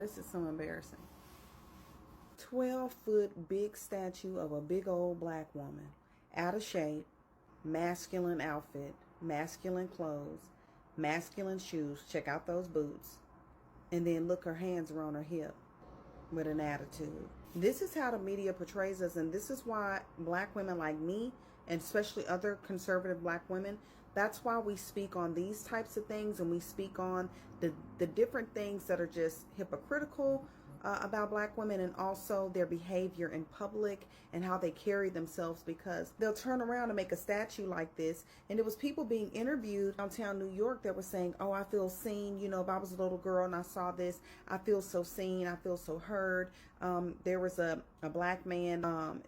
This is so embarrassing. 12-foot big statue of a big old black woman. Out of shape, masculine outfit, masculine clothes, masculine shoes. Check out those boots. And then look, her hands are on her hip with an attitude. This is how the media portrays us, and this is why black women like me, and especially other conservative black women, that's why we speak on these types of things, and we speak on the different things that are just hypocritical about black women, and also their behavior in public and how they carry themselves, because they'll turn around and make a statue like this. And it was people being interviewed downtown New York that were saying, oh, I feel seen. You know, if I was a little girl and I saw this, I feel so seen, I feel so heard. There was a black man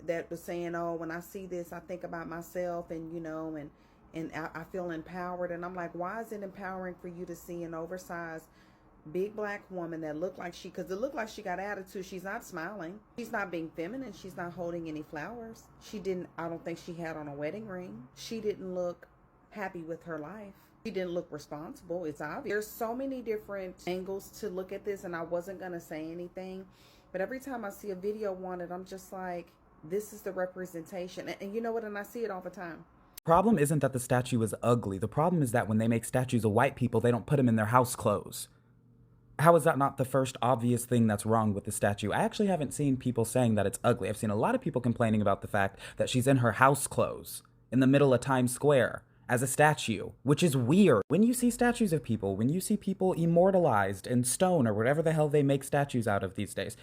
that was saying, oh, when I see this, I think about myself, and you know, and I feel empowered. And I'm like, why is it empowering for you to see an oversized big black woman that looked like because it looked like she got attitude? She's not smiling. She's not being feminine. She's not holding any flowers. I don't think she had on a wedding ring. She didn't look happy with her life. She didn't look responsible. It's obvious. There's so many different angles to look at this, and I wasn't going to say anything. But every time I see a video on it, I'm just like, this is the representation. And you know what? And I see it all the time. Problem isn't that the statue is ugly. The problem is that when they make statues of white people, they don't put them in their house clothes. How is that not the first obvious thing that's wrong with the statue? I actually haven't seen people saying that it's ugly. I've seen a lot of people complaining about the fact that she's in her house clothes in the middle of Times Square as a statue, which is weird. When you see statues of people, when you see people immortalized in stone or whatever the hell they make statues out of these days,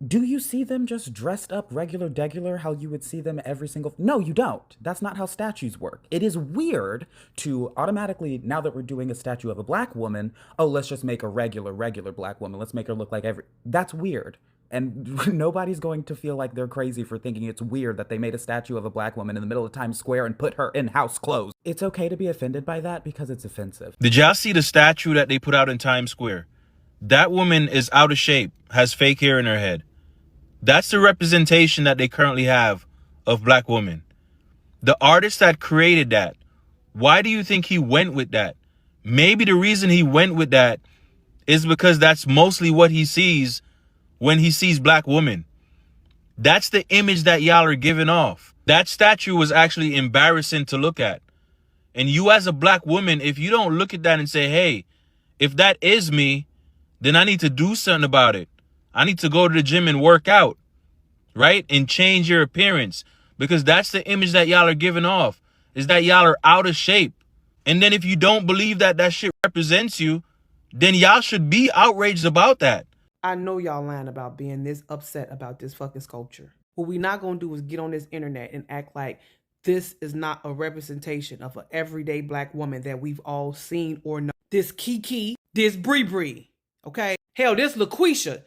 do you see them just dressed up regular how you would see them every single... No, you don't. That's not how statues work. It is weird to automatically, now that we're doing a statue of a black woman, oh, let's just make a regular black woman. Let's make her look like That's weird. And nobody's going to feel like they're crazy for thinking it's weird that they made a statue of a black woman in the middle of Times Square and put her in house clothes. It's okay to be offended by that because it's offensive. Did y'all see the statue that they put out in Times Square? That woman is out of shape, has fake hair in her head. That's the representation that they currently have of black women. The artist that created that, why do you think he went with that? Maybe the reason he went with that is because that's mostly what he sees when he sees black women. That's the image that y'all are giving off. That statue was actually embarrassing to look at. And you as a black woman, if you don't look at that and say, hey, if that is me, then I need to do something about it. I need to go to the gym and work out, right? And change your appearance, because that's the image that y'all are giving off, is that y'all are out of shape. And then if you don't believe that that shit represents you, then y'all should be outraged about that. I know y'all lying about being this upset about this fucking sculpture. What we not going to do is get on this internet and act like this is not a representation of an everyday black woman that we've all seen or know. This Kiki, this Bree, okay? Hell, this Lakeisha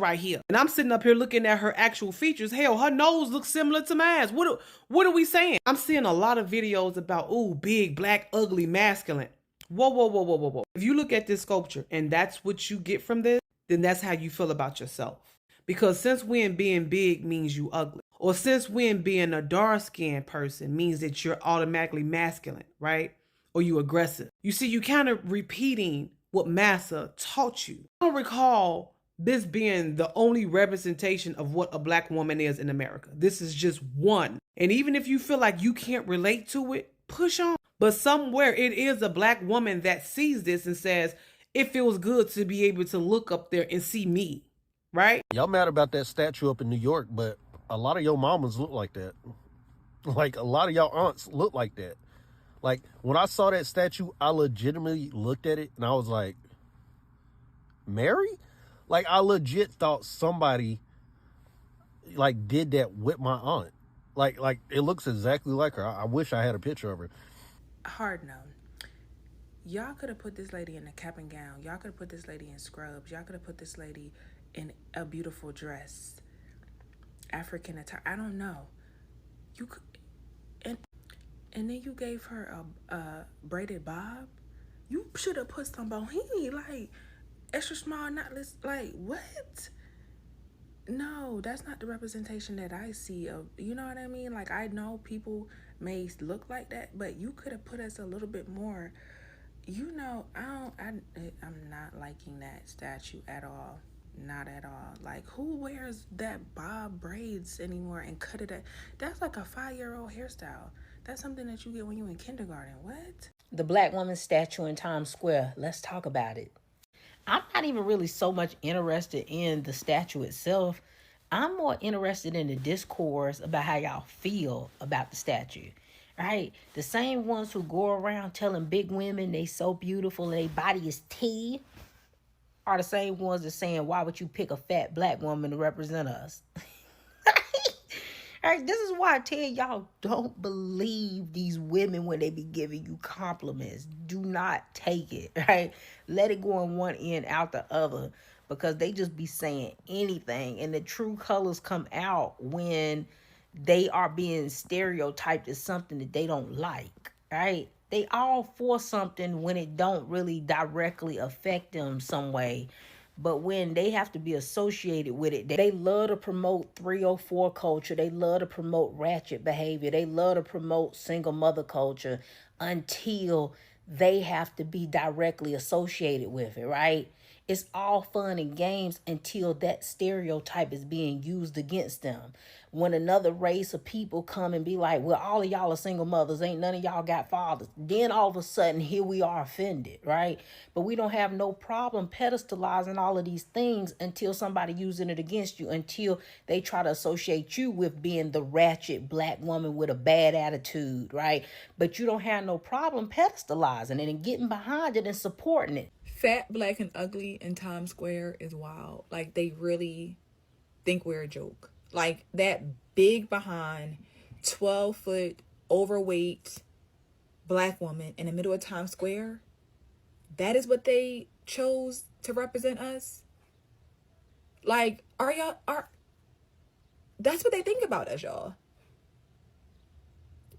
right here. And I'm sitting up here looking at her actual features. Hell, her nose looks similar to mine. What are we saying? I'm seeing a lot of videos about, ooh, big, black, ugly, masculine. Whoa. If you look at this sculpture and that's what you get from this, then that's how you feel about yourself. Because since when being big means you ugly, or since when being a dark-skinned person means that you're automatically masculine, right? Or you aggressive. You see, you kind of repeating what massa taught you. I don't recall this being the only representation of what a black woman is in America. This is just one. And even if you feel like you can't relate to it, push on. But somewhere it is a black woman that sees this and says, it feels good to be able to look up there and see me, right? Y'all mad about that statue up in New York, but a lot of your mamas look like that. Like, a lot of y'all aunts look like that. Like, when I saw that statue, I legitimately looked at it and I was like, Mary? Like, I legit thought somebody, like, did that with my aunt. Like it looks exactly like her. I wish I had a picture of her. Hard no. Y'all could have put this lady in a cap and gown. Y'all could have put this lady in scrubs. Y'all could have put this lady in a beautiful dress. African attire. I don't know. You could, and then you gave her a braided bob. You should have put some bohemian, like extra small knotless. Like, what? No, that's not the representation that I see of, you know what I mean? Like, I know people may look like that, but you could have put us a little bit more. You know, I'm not liking that statue at all. Not at all. Like, who wears that bob braids anymore and cut it at? That's like a 5-year-old hairstyle. That's something that you get when you in kindergarten. What? The black woman statue in Times Square. Let's talk about it. I'm not even really so much interested in the statue itself. I'm more interested in the discourse about how y'all feel about the statue. Right? The same ones who go around telling big women they so beautiful and their body is tea are the same ones that saying, why would you pick a fat black woman to represent us? All right, this is why I tell y'all, don't believe these women when they be giving you compliments. Do not take it, right? Let it go on one end, out the other, because they just be saying anything. And the true colors come out when they are being stereotyped as something that they don't like, right? They all for something when it don't really directly affect them some way. But when they have to be associated with it, they love to promote 304 culture. They love to promote ratchet behavior. They love to promote single mother culture until they have to be directly associated with it, right? It's all fun and games until that stereotype is being used against them. When another race of people come and be like, well, all of y'all are single mothers, ain't none of y'all got fathers. Then all of a sudden, here we are offended, right? But we don't have no problem pedestalizing all of these things until somebody using it against you, until they try to associate you with being the ratchet black woman with a bad attitude, right? But you don't have no problem pedestalizing it and getting behind it and supporting it. Fat, black, and ugly in Times Square is wild. Like, they really think we're a joke. Like, that big behind, 12-foot, overweight black woman in the middle of Times Square, that is what they chose to represent us? Like, that's what they think about us, y'all.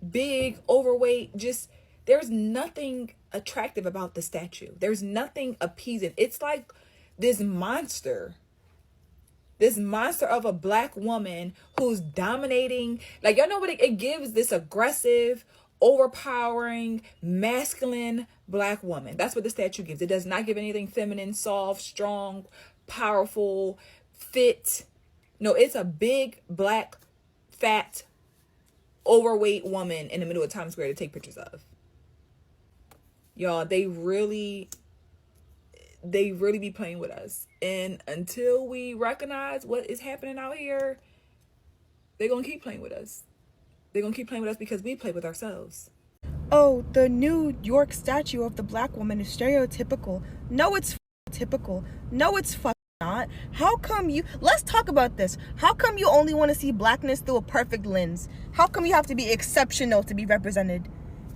Big, overweight, just, there's nothing attractive about the statue. There's nothing appeasing. It's like this monster of a black woman who's dominating. Like, y'all know what it gives? This aggressive, overpowering, masculine black woman. That's what the statue gives. It does not give anything feminine, soft, strong, powerful, fit. No, it's a big, black, fat, overweight woman in the middle of Times Square to take pictures of. Y'all, they really be playing with us. And until we recognize what is happening out here, they're going to keep playing with us. They're going to keep playing with us because we play with ourselves. Oh, the New York statue of the black woman is stereotypical. No, it's typical. No, it's not. How come you... Let's talk about this. How come you only want to see blackness through a perfect lens? How come you have to be exceptional to be represented?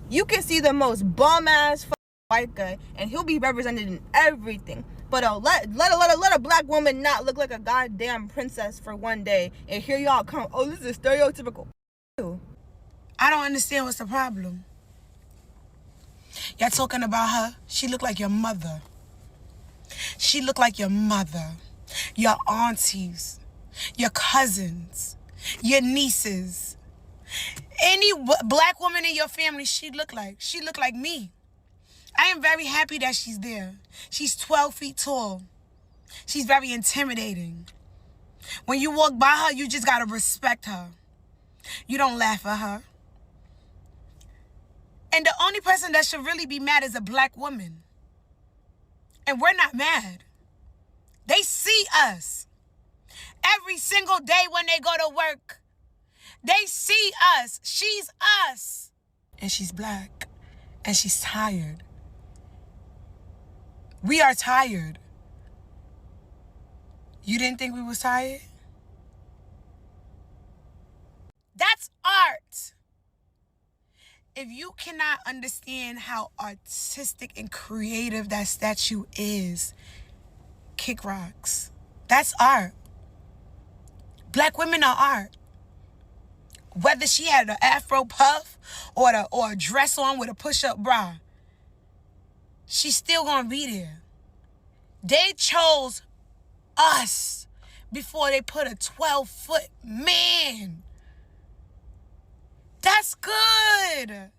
You can see the most bum-ass white guy, and he'll be represented in everything. But let a black woman not look like a goddamn princess for one day, and here y'all come. Oh, this is stereotypical. I don't understand what's the problem. Y'all talking about her? She look like your mother. She look like your mother, your aunties, your cousins, your nieces. Any black woman in your family, she look like me. I am very happy that she's there. She's 12 feet tall. She's very intimidating. When you walk by her, you just gotta respect her. You don't laugh at her. And the only person that should really be mad is a black woman. And we're not mad. They see us every single day when they go to work. They see us. She's us. And she's black. And she's tired. We are tired. You didn't think we was tired? That's art. If you cannot understand how artistic and creative that statue is, kick rocks. That's art. Black women are art. Whether she had an afro puff or a dress on with a push-up bra, she's still gonna be there. They chose us before they put a 12-foot man. That's good.